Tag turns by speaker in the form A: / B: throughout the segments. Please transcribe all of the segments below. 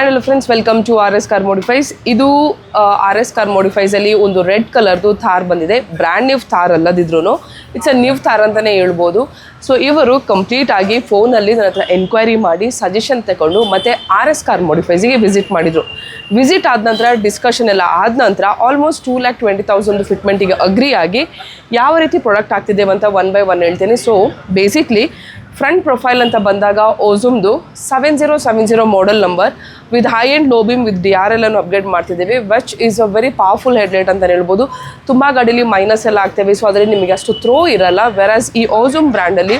A: Hi hello friends, welcome to R S car modifies. ಇದು R S car ಮಾಡಿಫೈಸಲ್ಲಿ ಒಂದು red ಕಲರ್ದು ಥಾರ್ ಬಂದಿದೆ. ಬ್ರ್ಯಾಂಡ್ ನ್ಯೂ ಥಾರ್ ಅಲ್ಲದಿದ್ರೂ ಇಟ್ಸ್ ಅ ನ್ಯೂ ಥಾರ್ ಅಂತಲೇ ಹೇಳ್ಬೋದು. ಸೊ ಇವರು ಕಂಪ್ಲೀಟಾಗಿ ಫೋನಲ್ಲಿ ನನ್ನ ಹತ್ರ ಎನ್ಕ್ವೈರಿ ಮಾಡಿ ಸಜೆಷನ್ ತಗೊಂಡು ಮತ್ತು ಆರ್ ಎಸ್ ಕಾರ್ ಮಾಡಿಫೈಸಿಗೆ ವಿಸಿಟ್ ಮಾಡಿದರು. ವಿಸಿಟ್ ಆದ ನಂತರ ಡಿಸ್ಕಷನ್ ಎಲ್ಲ ಆದ ನಂತರ ಆಲ್ಮೋಸ್ಟ್ 2,20,000 ಫಿಟ್ಮೆಂಟಿಗೆ ಅಗ್ರಿ ಆಗಿ ಯಾವ ರೀತಿ ಪ್ರಾಡಕ್ಟ್ ಆಗ್ತಿದ್ದೇವೆ ಅಂತ ಒನ್ ಬೈ ಒನ್ ಹೇಳ್ತೇನೆ. ಸೊ ಬೇಸಿಕ್ಲಿ ಫ್ರಂಟ್ ಪ್ರೊಫೈಲ್ ಅಂತ ಬಂದಾಗ ಓಝುಮ್ದು 7070 model number with high and low beam with DRL ಅನ್ನು ಅಪ್ಗ್ರೇಡ್ ಮಾಡ್ತಿದ್ದೀವಿ, which is a very powerful headlight ಅಂತ ಹೇಳ್ಬೋದು. ತುಂಬ ಗಾಡೀಲಿ ಮೈನಸ್ ಎಲ್ಲ ಆಗ್ತೇವೆ, ಸೊ ಅದರಲ್ಲಿ ನಿಮಗೆ ಅಷ್ಟು ಥ್ರೋ ಇರಲ್ಲ. ವೆರಾಸ್ ಈ ಓಝುಮ್ ಬ್ರ್ಯಾಂಡಲ್ಲಿ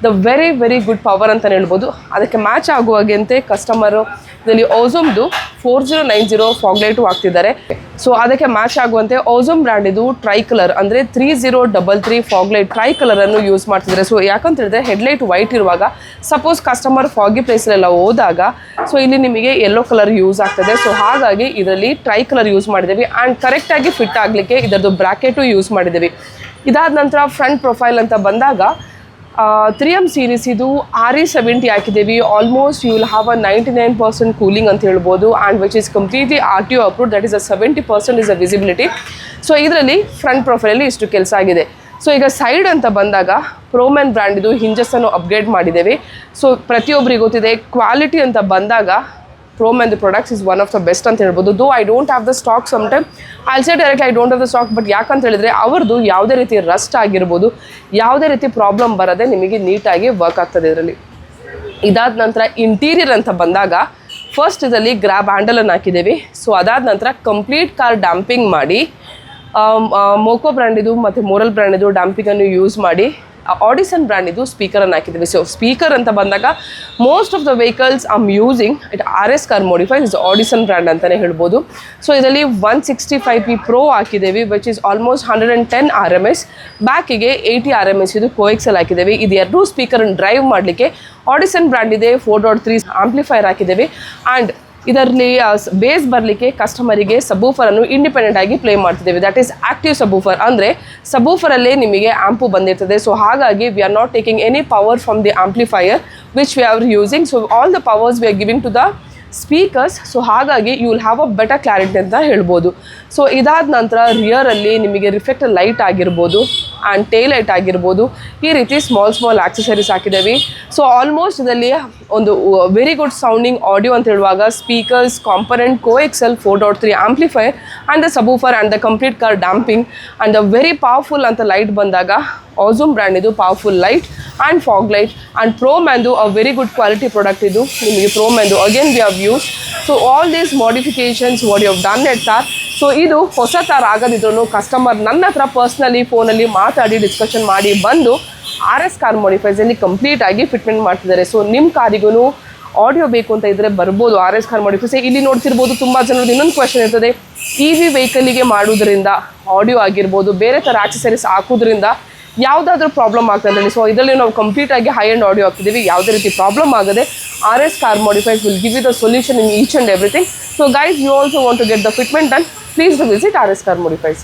A: ದ ವೆರಿ ಗುಡ್ ಪವರ್ ಅಂತ ಹೇಳ್ಬೋದು. ಅದಕ್ಕೆ ಮ್ಯಾಚ್ ಆಗುವಾಗಂತೆ ಕಸ್ಟಮರು ಇದರಲ್ಲಿ ಓಝುಮ್ದು 4090 ಫಾಗ್ಲೈಟು ಹಾಕ್ತಿದ್ದಾರೆ. ಸೊ ಅದಕ್ಕೆ ಮ್ಯಾಚ್ ಆಗುವಂತೆ ಓಝುಮ್ ಬ್ರ್ಯಾಂಡ್ ಇದು ಟ್ರೈ ಕಲರ್ ಅಂದರೆ 3033 ಫಾಗ್ಲೈಟ್ ಟ್ರೈ ಕಲರನ್ನು ಯೂಸ್ ಮಾಡ್ತಿದ್ದಾರೆ. ಸೊ ಯಾಕಂತ ಹೇಳಿದ್ರೆ ಹೆಡ್ಲೈಟ್ ವೈಟ್ ಇರುವಾಗ ಸಪೋಸ್ ಕಸ್ಟಮರ್ ಫಾಗಿ ಪ್ಲೇಸಲ್ಲೆಲ್ಲ ಹೋದಾಗ ಸೊ ಇಲ್ಲಿ ನಿಮಗೆ ಯೆಲ್ಲೋ ಕಲರ್ ಯೂಸ್ ಆಗ್ತದೆ. ಸೊ ಹಾಗಾಗಿ ಇದರಲ್ಲಿ ಟ್ರೈ ಕಲರ್ ಯೂಸ್ ಮಾಡಿದ್ದೀವಿ ಆ್ಯಂಡ್ ಕರೆಕ್ಟಾಗಿ ಫಿಟ್ ಆಗಲಿಕ್ಕೆ ಇದರದ್ದು ಬ್ರ್ಯಾಕೆಟು ಯೂಸ್ ಮಾಡಿದ್ದೀವಿ. ಇದಾದ ನಂತರ ಫ್ರಂಟ್ ಪ್ರೊಫೈಲ್ ಅಂತ ಬಂದಾಗ 3M ಸೀರೀಸ್ ಇದು RE70 ಹಾಕಿದ್ದೀವಿ. Almost you will have a 99% cooling ಅಂತ ಹೇಳ್ಬೋದು and which is completely RTO approved. That is a 70% is a visibility. So ಇದರಲ್ಲಿ ಫ್ರಂಟ್ ಪ್ರೊಫೈಲಲ್ಲಿ ಇಷ್ಟು ಕೆಲಸ ಆಗಿದೆ. ಸೊ ಈಗ ಸೈಡ್ ಅಂತ ಬಂದಾಗ ಪ್ರೋಮ್ಯಾನ್ ಬ್ರ್ಯಾಂಡ್ ಇದು ಹಿಂಜಸ್ಸನ್ನು ಅಪ್ಗ್ರೇಡ್ ಮಾಡಿದ್ದೇವೆ. ಸೊ ಪ್ರತಿಯೊಬ್ಬರಿಗೆ ಗೊತ್ತಿದೆ ಕ್ವಾಲಿಟಿ ಅಂತ ಬಂದಾಗ Proman the products is one of the best ಅಂತ ಹೇಳ್ಬೋದು. Though I don't have the stock some time I'll say direct I don't have the stock. But ಯಾಕಂತ ಹೇಳಿದ್ರೆ ಅವ್ರದ್ದು ಯಾವುದೇ ರೀತಿ ರಸ್ಟ್ ಆಗಿರ್ಬೋದು, ಯಾವುದೇ ರೀತಿ ಪ್ರಾಬ್ಲಮ್ ಬರದೆ ನಿಮಗೆ ನೀಟಾಗಿ ವರ್ಕ್ ಆಗ್ತದೆ ಇದರಲ್ಲಿ. ಇದಾದ ನಂತರ ಇಂಟೀರಿಯರ್ ಅಂತ ಬಂದಾಗ ಫಸ್ಟ್ ಇದರಲ್ಲಿ ಗ್ರ್ಯಾಬ್ ಹ್ಯಾಂಡಲನ್ನು ಹಾಕಿದ್ದೀವಿ. ಸೊ ಅದಾದ ನಂತರ ಕಂಪ್ಲೀಟ್ ಕಾರ್ ಡ್ಯಾಂಪಿಂಗ್ ಮಾಡಿ ಮೋಕೋ ಬ್ರ್ಯಾಂಡಿದು ಮತ್ತು ಮೋರಲ್ ಬ್ರ್ಯಾಂಡಿದು ಡ್ಯಾಂಪಿಂಗನ್ನು ಯೂಸ್ ಮಾಡಿ ಆಡಿಸನ್ ಬ್ರ್ಯಾಂಡ್ ಇದು ಸ್ಪೀಕರನ್ನು ಹಾಕಿದ್ದೀವಿ. ಸೊ ಸ್ಪೀಕರ್ ಅಂತ ಬಂದಾಗ most of the vehicles I'm using it R S car modifies is Audison brand ಅಂತಲೇ ಹೇಳ್ಬೋದು. ಸೊ ಇದರಲ್ಲಿ 165P Pro ಹಾಕಿದ್ದೀವಿ ವಿಚ್ ಈಸ್ ಆಲ್ಮೋಸ್ಟ್ 110 RMS. ಬ್ಯಾಕಿಗೆ 80 RMS ಇದು ಕೋಎಕ್ಸೆಲ್ ಹಾಕಿದ್ದೀವಿ. ಇದು ಎರಡೂ ಸ್ಪೀಕರನ್ನು ಡ್ರೈವ್ ಮಾಡಲಿಕ್ಕೆ ಆಡಿಸನ್ ಬ್ರ್ಯಾಂಡ್ ಇದೆ 4.3 ಆಂಪ್ಲಿಫೈರ್ ಹಾಕಿದ್ದೀವಿ. ಆ್ಯಂಡ್ ಇದರಲ್ಲಿ ಬೇಸ್ ಬರಲಿಕ್ಕೆ ಕಸ್ಟಮರಿಗೆ ಸಬೂಫರನ್ನು ಇಂಡಿಪೆಂಡೆಂಟ್ ಆಗಿ ಪ್ಲೇ ಮಾಡ್ತಿದ್ದೇವೆ. ದಟ್ ಈಸ್ ಆಕ್ಟಿವ್ ಸಬೂಫರ್ ಅಂದರೆ ಸಬೂಫರಲ್ಲೇ ನಿಮಗೆ ಆಂಪು ಬಂದಿರ್ತದೆ. ಸೊ ಹಾಗಾಗಿ we are not taking any power from the amplifier which we are using. So all the powers we are giving to the speakers. So ಹಾಗಾಗಿ you will have a better clarity ಅಂತ ಹೇಳ್ಬೋದು. So ಇದಾದ ನಂತರ ರಿಯರಲ್ಲಿ ನಿಮಗೆ reflector light ಆಗಿರ್ಬೋದು and tail light ಆಗಿರ್ಬೋದು, ಈ ರೀತಿ ಸ್ಮಾಲ್ ಆಕ್ಸೆಸರೀಸ್ ಹಾಕಿದ್ದೀವಿ. ಸೊ ಆಲ್ಮೋಸ್ಟ್ ಇದರಲ್ಲಿ ಒಂದು ವೆರಿ ಗುಡ್ ಸೌಂಡಿಂಗ್ ಆಡಿಯೋ ಅಂತ ಹೇಳುವಾಗ speakers, component, coaxial, 4.3 amplifier and the subwoofer and the complete car damping and the very powerful ಅಂತ ಲೈಟ್ ಬಂದಾಗ ಓಝುಮ್ ಬ್ರ್ಯಾಂಡ್ ಇದು powerful light and fog light and ಪ್ರೋಮ್ಯಾನ್ದು a very good quality product ಇದು ನಿಮಗೆ ಪ್ರೋಮ್ಯಾನ್ದು again we have use. So all these modifications what you have done at car. So ಇದು ಹೊಸ ಥರ ಆಗದಿದ್ರು ಕಸ್ಟಮರ್ ನನ್ನ ಹತ್ರ ಪರ್ಸ್ನಲಿ ಫೋನಲ್ಲಿ ಮಾತಾಡಿ ಡಿಸ್ಕಷನ್ ಮಾಡಿ ಬಂದು ಆರ್ ಎಸ್ ಕಾರ್ ಮಾಡಿಫೈಸಲ್ಲಿ ಕಂಪ್ಲೀಟಾಗಿ ಫಿಟ್ಮೆಂಟ್ ಮಾಡ್ತಿದ್ದಾರೆ. ಸೊ ನಿಮ್ಮ ಕಾರಿಗೂ ಆಡಿಯೋ ಬೇಕು ಅಂತ ಇದ್ದರೆ ಬರ್ಬೋದು ಆರ್ ಎಸ್ ಕಾರ್ ಮಾಡಿಫೈಸ್. ಇಲ್ಲಿ ನೋಡ್ತಿರ್ಬೋದು ತುಂಬ ಜನರದ್ದು ಇನ್ನೊಂದು ಕ್ವೆಶನ್ ಇರ್ತದೆ, EV ವೆಹಿಕಲಿಗೆ ಮಾಡೋದ್ರಿಂದ ಆಡಿಯೋ ಆಗಿರ್ಬೋದು ಬೇರೆ ಥರ ಆಕ್ಸೆಸರೀಸ್ ಹಾಕೋದ್ರಿಂದ ಯಾವುದಾದ್ರೂ ಪ್ರಾಬ್ಲಮ್ ಆಗ್ತದೆ. ಸೊ ಇದರಲ್ಲಿ ನಾವು ಕಂಪ್ಲೀಟಾಗಿ ಹೈ ಆ್ಯಂಡ್ ಆಡಿಯೋ ಹಾಕ್ತಿದ್ದೀವಿ, ಯಾವುದೇ ರೀತಿ ಪ್ರಾಬ್ಲಮ್ ಆಗದೆ R S car modifies will give you the solution in each and everything. So guys, you also want to get the fitment done, please to visit R S car modifies.